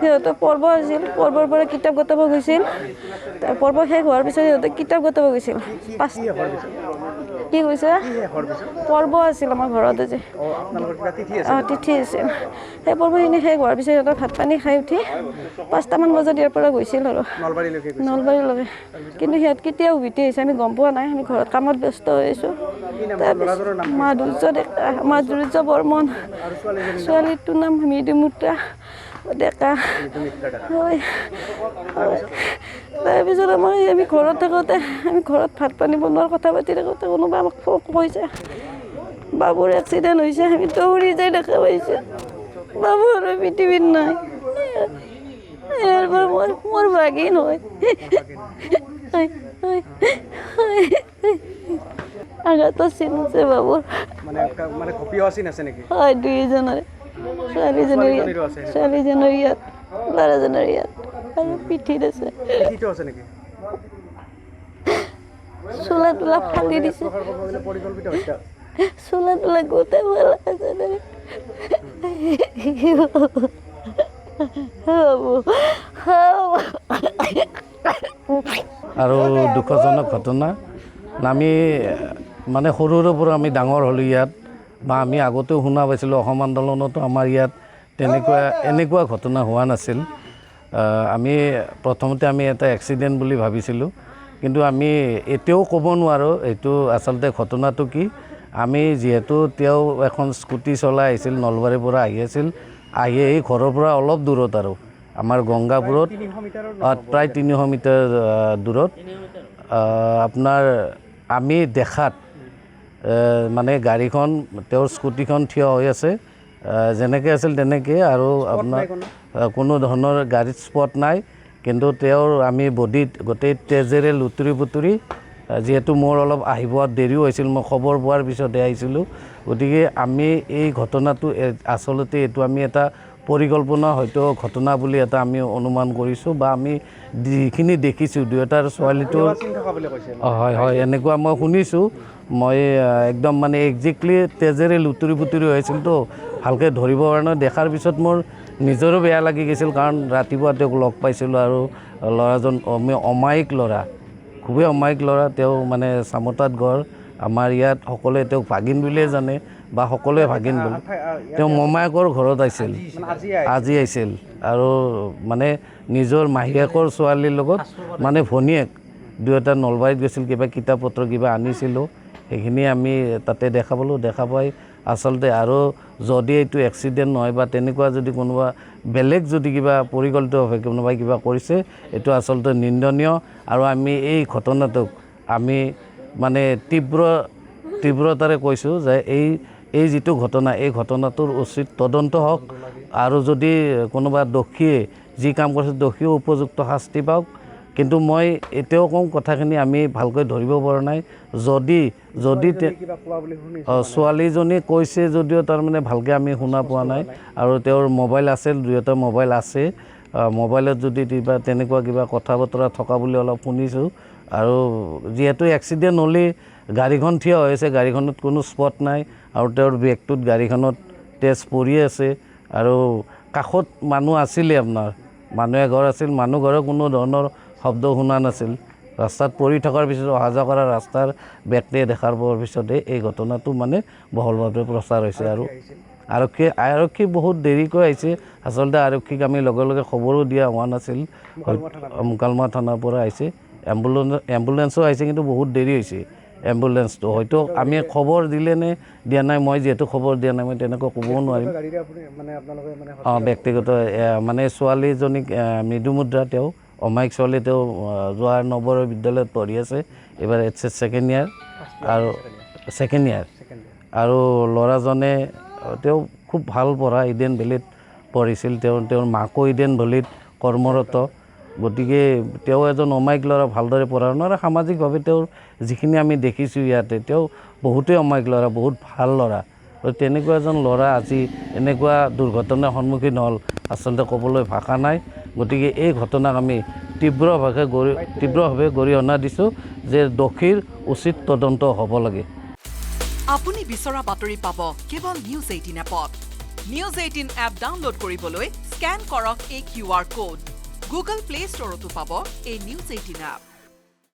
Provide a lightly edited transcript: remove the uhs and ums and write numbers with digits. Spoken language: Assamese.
সিহঁতৰ পৰ্ব আছিল পৰ্বৰ পৰা কিতাপ গতাব গৈছিল পৰ্ব শেষ হোৱাৰ পিছত সিহঁতে কিতাপ গতাব গৈছিল কি কৈছে পৰ্ব আছিল আমাৰ ঘৰত আজি তিথি আছিল সেই পৰ্বখিনি শেষ হোৱাৰ পিছত সিহঁতৰ ভাত পানী খাই উঠি 5টামান বজাত ইয়াৰ পৰা গৈছিল আৰু নলবাৰীলৈকে কিন্তু সিহঁত কেতিয়া উভতি আহিছে আমি গম পোৱা নাই আমি ঘৰত কামত ব্যস্ত হৈ আছোঁ মাধুৰ্য বৰ্মন ছোৱালীটোৰ নাম মৃদুমিত্ৰা ডেকা হয় তাৰপিছত আমি ঘৰত থাকোঁতে আমি ঘৰত ভাত পানী বনোৱাৰ কথা পাতি থাকোঁতে কোনোবা আমাক কৈছে বাবুৰ এক্সিডেণ্ট হৈছে আমি দৌৰি যাই দেখা পাইছোঁ বাবু আৰু পৃথিৱীত নাই মোৰ ভাগিন হয় আঘাতৰ চিন আছে বাবুৰ হয় দুইজনৰে ছোৱালীজনৰ ইয়াত ল'ৰাজনৰ ইয়াত আৰু পিঠিত আছে চোলা তোলা ফালি দিছে চোলা তোলা গোটেই ভাল আছে আৰু দুখজনক ঘটনা আমি মানে সৰুৰে পৰা আমি ডাঙৰ হ'লোঁ ইয়াত বা আমি আগতেও শুনা পাইছিলোঁ অসম আন্দোলনতো আমাৰ ইয়াত এনেকুৱা ঘটনা হোৱা নাছিল আমি প্ৰথমতে আমি এটা এক্সিডেণ্ট বুলি ভাবিছিলোঁ কিন্তু আমি এতিয়াও ক'ব নোৱাৰোঁ এইটো আচলতে ঘটনাটো কি আমি যিহেতু তেওঁ এখন স্কুটি চলাই আহিছিল নলবাৰীৰ পৰা আহি আছিল আহি এই ঘৰৰ পৰা অলপ দূৰত আৰু আমাৰ গংগাপুৰত প্ৰায় 300 মিটাৰ দূৰত আপোনাৰ আমি দেখাত মানে গাড়ীখন তেওঁৰ স্কুটিখন থিয় হৈ আছে যেনেকৈ আছিল তেনেকৈ আৰু আপোনাৰ কোনো ধৰণৰ গাড়ীত স্পট নাই কিন্তু তেওঁৰ আমি বডিত গোটেই তেজেৰে লুতুৰি পুতুৰি যিহেতু মোৰ অলপ আহি পোৱাত দেৰিও হৈছিল মই খবৰ পোৱাৰ পিছতহে আহিছিলোঁ গতিকে আমি এই ঘটনাটো আচলতে এইটো আমি এটা পৰিকল্পনা হয়তো ঘটনা বুলি এটা আমি অনুমান কৰিছোঁ বা আমি যিখিনি দেখিছোঁ দুয়োটাৰ ছোৱালীটো হয় হয় এনেকুৱা মই শুনিছোঁ মই একদম মানে একজেক্টলি তেজেৰে লুতুৰি পুতুৰি হৈছিলতো ভালকৈ ধৰিব পৰা নাই দেখাৰ পিছত মোৰ নিজৰো বেয়া লাগি গৈছিল কাৰণ ৰাতিপুৱা তেওঁক লগ পাইছিলোঁ আৰু ল'ৰাজন অমায়িক ল'ৰা খুবেই অমায়িক ল'ৰা তেওঁ মানে চামতাত ঘৰ আমাৰ ইয়াত সকলোৱে তেওঁক ভাগিন বুলিয়ে জানে বা সকলোৱে ভাগিন বুলি তেওঁ মমায়েকৰ ঘৰত আহিছিল আজি আহিছিল আৰু মানে নিজৰ মাহীয়েকৰ ছোৱালীৰ লগত মানে ভনীয়েক দুয়োটা নলবাৰীত গৈছিল কিবা কিতাপ পত্ৰ কিবা আনিছিলোঁ সেইখিনি আমি তাতে দেখা পালোঁ দেখা পাই আচলতে আৰু যদি এইটো এক্সিডেণ্ট নহয় বা তেনেকুৱা যদি কোনোবা বেলেগ যদি কিবা পৰিকল্পিতভাৱে কোনোবাই কিবা কৰিছে এইটো আচলতে নিন্দনীয় আৰু আমি এই ঘটনাটোক আমি মানে তীব্ৰতাৰে কৈছোঁ যে এই যিটো ঘটনা এই ঘটনাটোৰ উচিত তদন্ত হওক আৰু যদি কোনোবা দোষীয়ে যি কাম কৰিছে দোষীও উপযুক্ত শাস্তি পাওক কিন্তু মই এতিয়াও কওঁ কথাখিনি আমি ভালকৈ ধৰিব পৰা নাই যদি ছোৱালীজনী কৈছে যদিও তাৰমানে ভালকৈ আমি শুনা পোৱা নাই আৰু তেওঁৰ মোবাইল আছিল দুয়োটা মোবাইল আছে মোবাইলত যদি কিবা তেনেকুৱা কিবা কথা বতৰা থকা বুলি অলপ শুনিছোঁ আৰু যিহেতু এক্সিডেণ্ট হ'লে গাড়ীখন থিয় হৈ আছে গাড়ীখনত কোনো স্পট নাই আৰু তেওঁৰ বেগটোত গাড়ীখনত তেজ পৰি আছে আৰু কাষত মানুহ আছিলে আপোনাৰ মানুহ এঘৰ আছিল মানুহ ঘৰৰ কোনো ধৰণৰ শব্দ শুনা নাছিল ৰাস্তাত পৰি থকাৰ পিছত অহা যোৱা কৰা ৰাস্তাৰ ব্যক্তিয়ে দেখাৰ পোৱাৰ পিছতে এই ঘটনাটো মানে বহলভাৱে প্ৰচাৰ হৈছে আৰু আৰক্ষী বহুত দেৰিকৈ আহিছে আচলতে আৰক্ষীক আমি লগে লগে খবৰো দিয়া হোৱা নাছিল মুকালমা থানাৰ পৰা আহিছে এম্বুলেঞ্চো আহিছে কিন্তু বহুত দেৰি হৈছে এম্বুলেঞ্চটো হয়তো আমি খবৰ দিলে নে দিয়া নাই মই যিহেতু খবৰ দিয়া নাই মই তেনেকৈ ক'বও নোৱাৰিম ব্যক্তিগত মানে ছোৱালীজনীক মৃদুমুদ্ৰা তেওঁ অমায়িক ছোৱালী তেওঁ যোৱাৰ নৱৰ বিদ্যালয়ত পঢ়ি আছে এইবাৰ HS ছেকেণ্ড ইয়াৰ আৰু ল'ৰাজনে তেওঁ খুব ভাল পঢ়া ইডেন ভেলীত পঢ়িছিল তেওঁৰ মাকো ইডেন ভেলীত কৰ্মৰত গতিকে তেওঁ এজন অমায়িক ল'ৰা ভালদৰে পঢ়া শুনা আৰু সামাজিকভাৱে তেওঁৰ যিখিনি আমি দেখিছোঁ ইয়াতে তেওঁ বহুতেই অমায়িক ল'ৰা বহুত ভাল ল'ৰা আৰু তেনেকুৱা এজন ল'ৰা আজি এনেকুৱা দুৰ্ঘটনাৰ সন্মুখীন হ'ল আচলতে ক'বলৈ ভাষা নাই গতিকে এই ঘটনাক আমি তীব্ৰভাৱে গৰিহণা দিছোঁ যে দোষীৰ উচিত তদন্ত হ'ব লাগে আপুনি বিচৰা বাতৰি পাব কেৱল নিউজ 18 এপত নিউজ 18 এপ ডাউনলোড কৰিবলৈ স্কেন কৰক এই QR কোড। গুগল প্লে ষ্টৰতো পাব এই নিউজ 18 এপ।